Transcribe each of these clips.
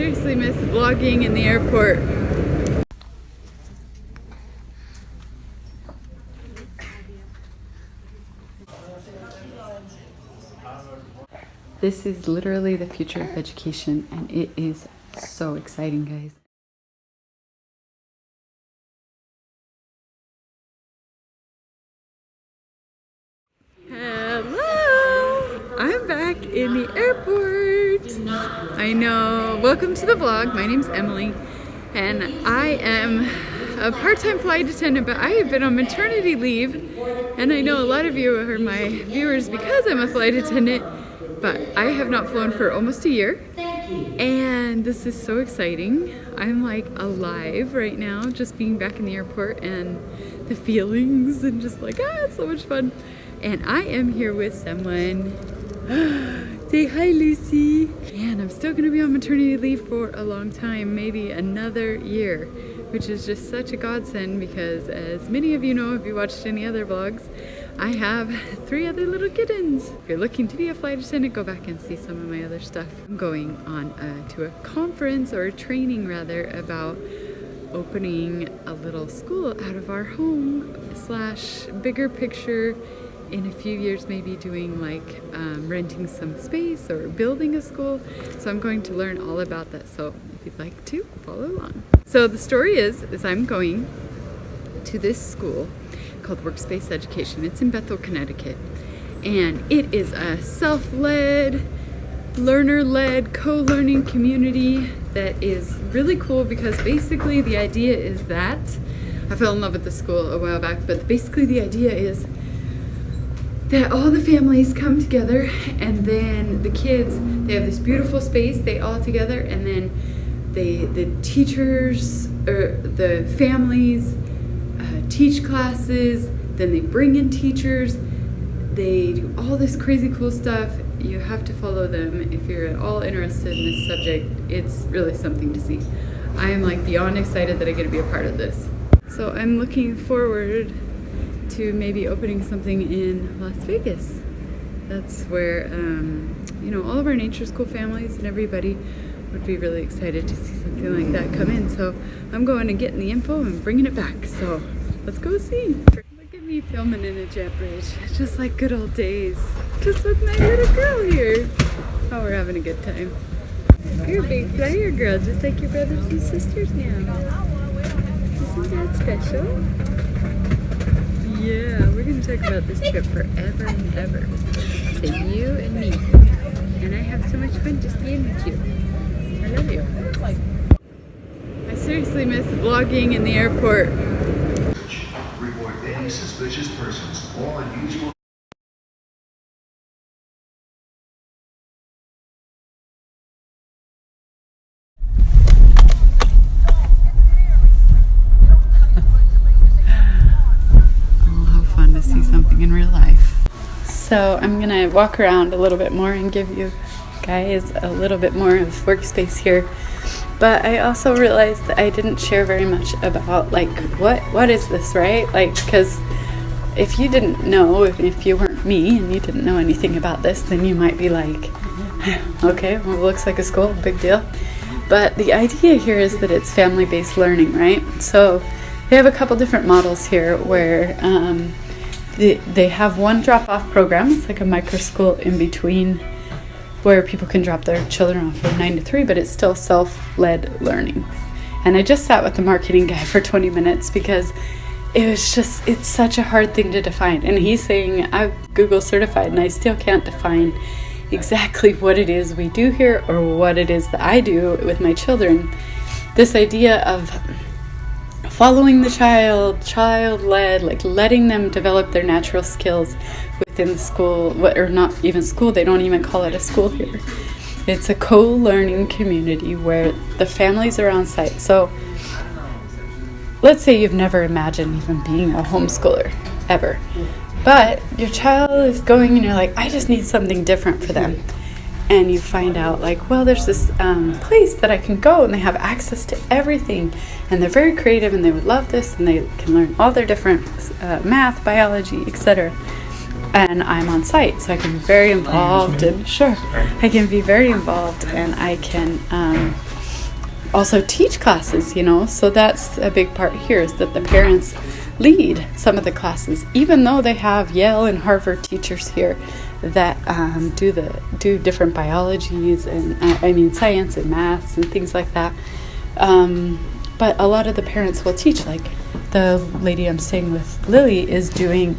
seriously miss vlogging in the airport. This is literally the future of education, and it is so exciting, guys. Hello! I'm back in the airport. I know. Welcome to the vlog. My name's Emily, and I am a part-time flight attendant, but I have been on maternity leave, and I know a lot of you are my viewers because I'm a flight attendant, but I have not flown for almost a year, and this is so exciting. I'm like alive right now, just being back in the airport and the feelings and just like, it's so much fun. And I am here with someone. Say hi, Lucy. And I'm still gonna be on maternity leave for a long time, maybe another year, which is just such a godsend because, as many of you know if you watched any other vlogs, I have 3 other little kittens. If you're looking to be a flight attendant, go back and see some of my other stuff. I'm going on to a conference, or a training rather, about opening a little school out of our home / bigger picture. In a few years, maybe doing like renting some space or building a school. So I'm going to learn all about that. So if you'd like to, follow along. So the story is I'm going to this school called Workspace Education. It's in Bethel, Connecticut. And it is a self-led, learner-led, co-learning community that is really cool, because basically the idea is that, I fell in love with the school a while back, but basically the idea is that all the families come together, and then the kids, they have this beautiful space, they all together, and then the teachers or the families teach classes, then they bring in teachers, they do all this crazy cool stuff. You have to follow them if you're at all interested in this subject. It's really something to see. I am like beyond excited that I get to be a part of this. So I'm looking forward to maybe opening something in Las Vegas. That's where, you know, all of our nature school families and everybody would be really excited to see something like that come in. So I'm going to get the info and bringing it back. So let's go see. Look at me filming in a jet bridge, just like good old days. Just with my little girl here. Oh, we're having a good time. You're a big flyer girl, just like your brothers and sisters now. Isn't that special? Yeah, we're going to talk about this trip forever and ever. So you and me. And I have so much fun just being with you. I love you. I seriously miss vlogging in the airport. Report any suspicious persons or unusual. See something in real life. So I'm gonna walk around a little bit more and give you guys a little bit more of Workspace here, but I also realized that I didn't share very much about like what is this, right? Like, because if you didn't know, if you weren't me and you didn't know anything about this, then you might be like, okay, well, it looks like a school, big deal. But the idea here is that it's family-based learning, right? So they have a couple different models here where they have one drop-off program. It's like a micro school in between where people can drop their children off from 9 to 3, but it's still self-led learning. And I just sat with the marketing guy for 20 minutes because it's such a hard thing to define. And he's saying, I'm Google certified and I still can't define exactly what it is we do here or what it is that I do with my children. This idea of following the child-led, like letting them develop their natural skills within the school, or not even school, they don't even call it a school here. It's a co-learning community where the families are on site. So let's say you've never imagined even being a homeschooler, ever. But your child is going and you're like, I just need something different for them. And you find out like, well, there's this place that I can go and they have access to everything. And they're very creative and they would love this and they can learn all their different math, biology, etc. And I'm on site, so I can be very involved and I can be very involved and I can also teach classes, you know. So that's a big part here, is that the parents lead some of the classes, even though they have Yale and Harvard teachers here that do different biologies and science and maths and things like that. But a lot of the parents will teach, like the lady I'm staying with, Lily, is doing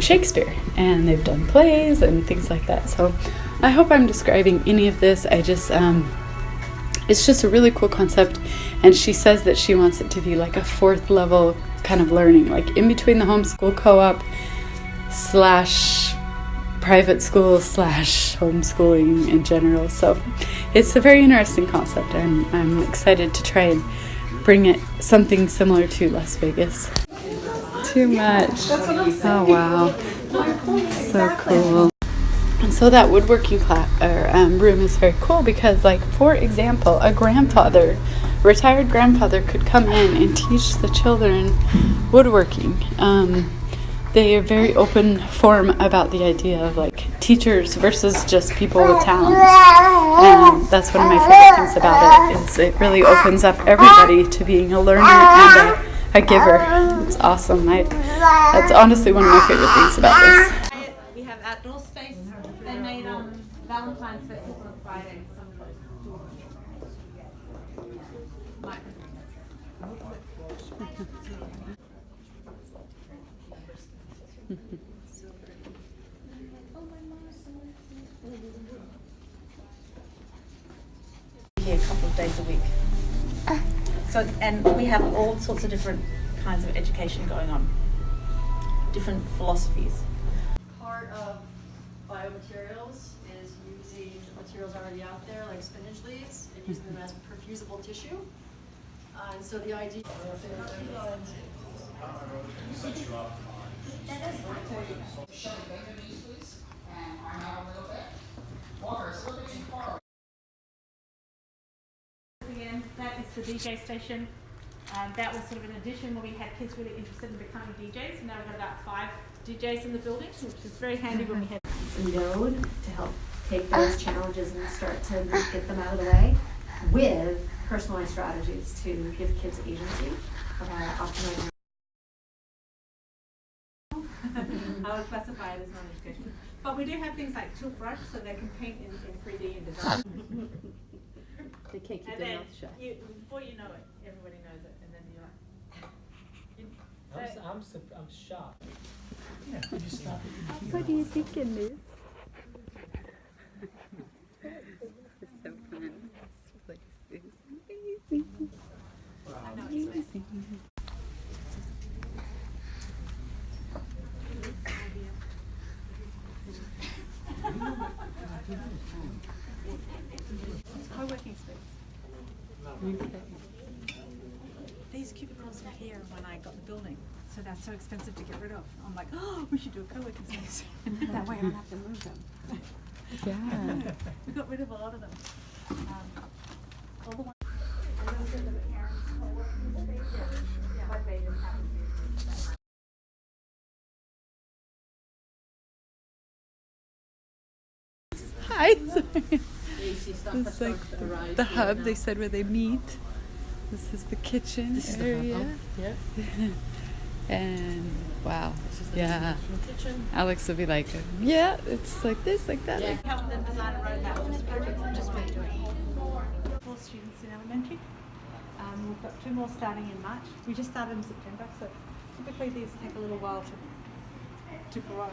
Shakespeare, and they've done plays and things like that. So I hope I'm describing any of this. It's just a really cool concept, and she says that she wants it to be like a 4th level kind of learning, like in between the homeschool co-op / private school / homeschooling in general. So it's a very interesting concept. I'm excited to try and bring it something similar to Las Vegas. Too much. Oh wow, so cool. And so that woodworking room is very cool because, like, for example, a retired grandfather could come in and teach the children woodworking. They are very open form about the idea of, like, teachers versus just people with talents. And that's one of my favorite things about it, is it really opens up everybody to being a learner and a giver. It's awesome. That's honestly one of my favorite things about this. We have outdoor space. They made Valentine's Festival on Friday. Here a couple of days a week. So, and we have all sorts of different kinds of education going on, different philosophies. Part of biomaterials is using materials already out there, like spinach leaves, and using them as perfusible tissue. And so the idea. Again, that is the DJ station. That was sort of an addition when we had kids really interested in becoming DJs. And now we've got about 5 DJs in the building, which is very handy when we had node to help take those challenges and start to get them out of the way, with personalized strategies to give kids agency about optimizing. I would classify it as non-educational. But we do have things like tilt brush, so they can paint in 3D and design. They can't keep And their then mouth shut. before you know it, everybody knows it, and then you're like. I'm shocked. Yeah, could you stop it? What do you think in this? This is so fun. This place is amazing. Amazing. Co-working space. These cubicles were here when I got the building, so they're so expensive to get rid of. I'm like, oh, we should do a co-working space. That way I don't have to move them. Yeah. We got rid of a lot of them. All the ones. Hi. It's like the hub, they said, where they meet. This is the kitchen area. Yeah. And wow, yeah. Alex will be like, yeah, it's like this, like that. Yeah. Help them design a roadmap for this project. I've just been doing 4 students in elementary. We've got 2 more starting in March. We just started in September, so typically these take a little while to grow.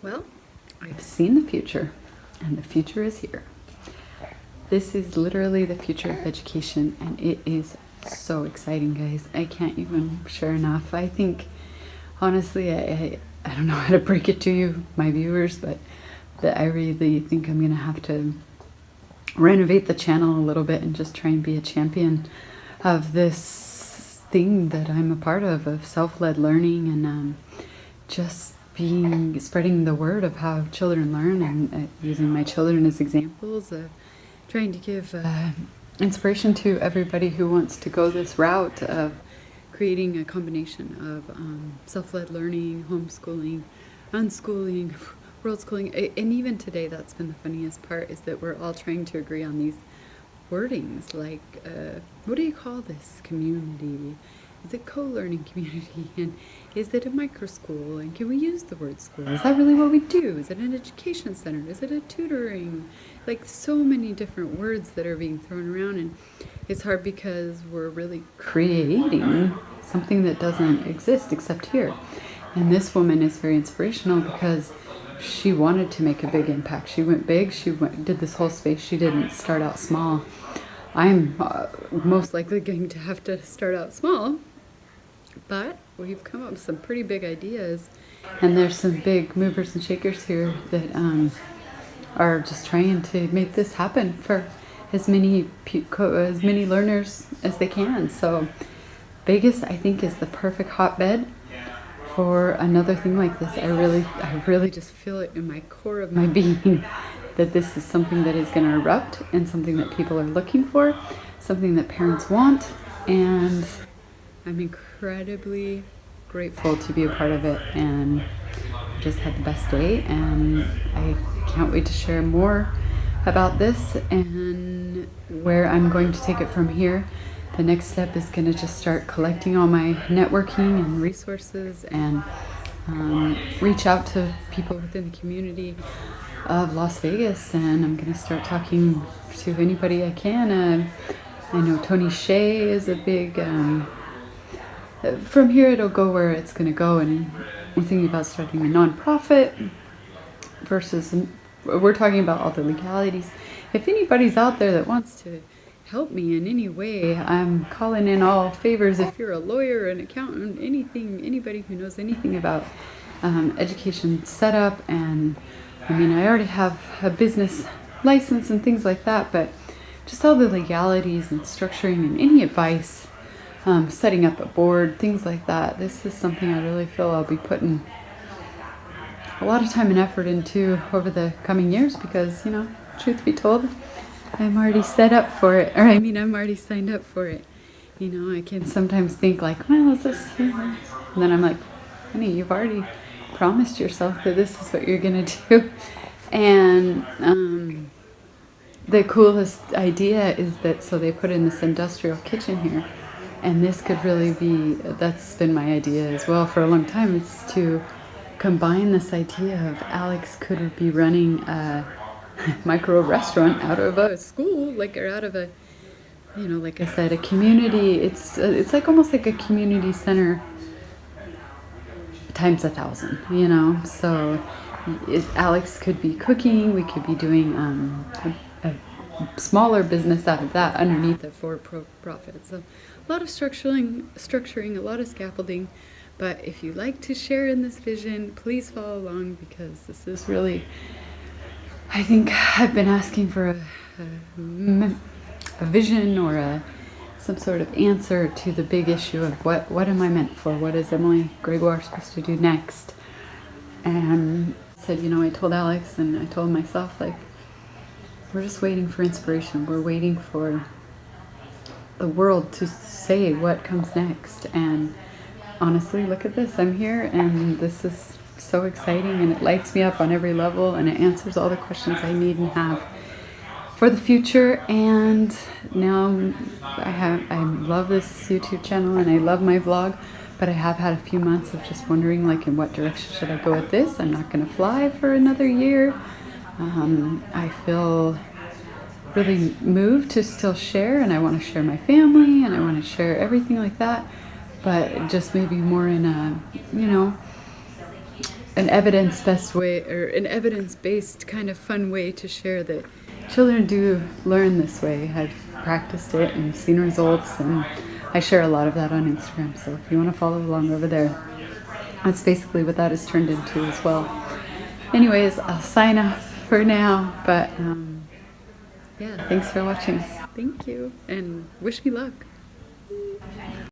Well, I've seen the future, and the future is here. This is literally the future of education, and it is so exciting, guys. I can't even share enough. I think, honestly, I don't know how to break it to you, my viewers, but that I really think I'm going to have to renovate the channel a little bit and just try and be a champion of this thing that I'm a part of self-led learning, and just spreading the word of how children learn, and using my children as examples, trying to give inspiration to everybody who wants to go this route of creating a combination of self-led learning, homeschooling, unschooling, worldschooling, and even today that's been the funniest part, is that we're all trying to agree on these wordings like, what do you call this community? Is it co-learning community? And is it a micro school? And can we use the word school? Is that really what we do? Is it an education center? Is it a tutoring? Like so many different words that are being thrown around, and it's hard because we're really creating something that doesn't exist except here. And this woman is very inspirational because she wanted to make a big impact. She went big. She did this whole space. She didn't start out small. I'm most likely going to have to start out small, but we've come up with some pretty big ideas, and there's some big movers and shakers here that are just trying to make this happen for as many learners as they can. So Vegas, I think, is the perfect hotbed for another thing like this. I really just feel it in my core of my being that this is something that is going to erupt, and something that people are looking for, something that parents want, and I'm incredibly grateful to be a part of it, and just had the best day, and I can't wait to share more about this and where I'm going to take it from here. The next step is going to just start collecting all my networking and resources, and reach out to people within the community of Las Vegas, and I'm going to start talking to anybody I can. I know Tony Shea is a big, from here it'll go where it's going to go, and we're thinking about starting a nonprofit versus, we're talking about all the legalities. If anybody's out there that wants to help me in any way, I'm calling in all favors. If you're a lawyer, an accountant, anything, anybody who knows anything about education setup, and I mean, I already have a business license and things like that, but just all the legalities and structuring and any advice, setting up a board, things like that. This is something I really feel I'll be putting a lot of time and effort into over the coming years, because, you know, truth be told, I'm already set up for it, or I mean, I'm already signed up for it. You know, I can sometimes think like, well, is this, and then I'm like, honey, you've already promised yourself that this is what you're gonna do. And the coolest idea is that, so they put in this industrial kitchen here, and this could really be, that's been my idea as well for a long time, is to combine this idea of Alex could be running a micro restaurant out of a school, like, or out of a, you know, like I said, a community. It's like almost like a community center times 1,000, you know. So Alex could be cooking, we could be doing a smaller business out of that underneath it for profit. So a lot of structuring, a lot of scaffolding. But if you like to share in this vision, please follow along, because this is really, I think I've been asking for a vision or some sort of answer to the big issue of what am I meant for? What is Emily Gregoire supposed to do next? And I said, you know, I told Alex and I told myself, like, we're just waiting for inspiration. We're waiting for the world to say what comes next. And honestly, look at this. I'm here, and this is so exciting, and it lights me up on every level, and it answers all the questions I need and have for the future. And now I love this YouTube channel, and I love my vlog, but I have had a few months of just wondering, like, in what direction should I go with this? I'm not going to fly for another year. I feel really moved to still share, and I want to share my family, and I want to share everything like that, but just maybe more in a, you know, an evidence-based way, or an evidence-based kind of fun way to share that children do learn this way. I've practiced it and seen results, and I share a lot of that on Instagram. So if you want to follow along over there, that's basically what that has turned into as well. Anyways, I'll sign off for now, but yeah, thanks for watching. Thank you, and wish me luck.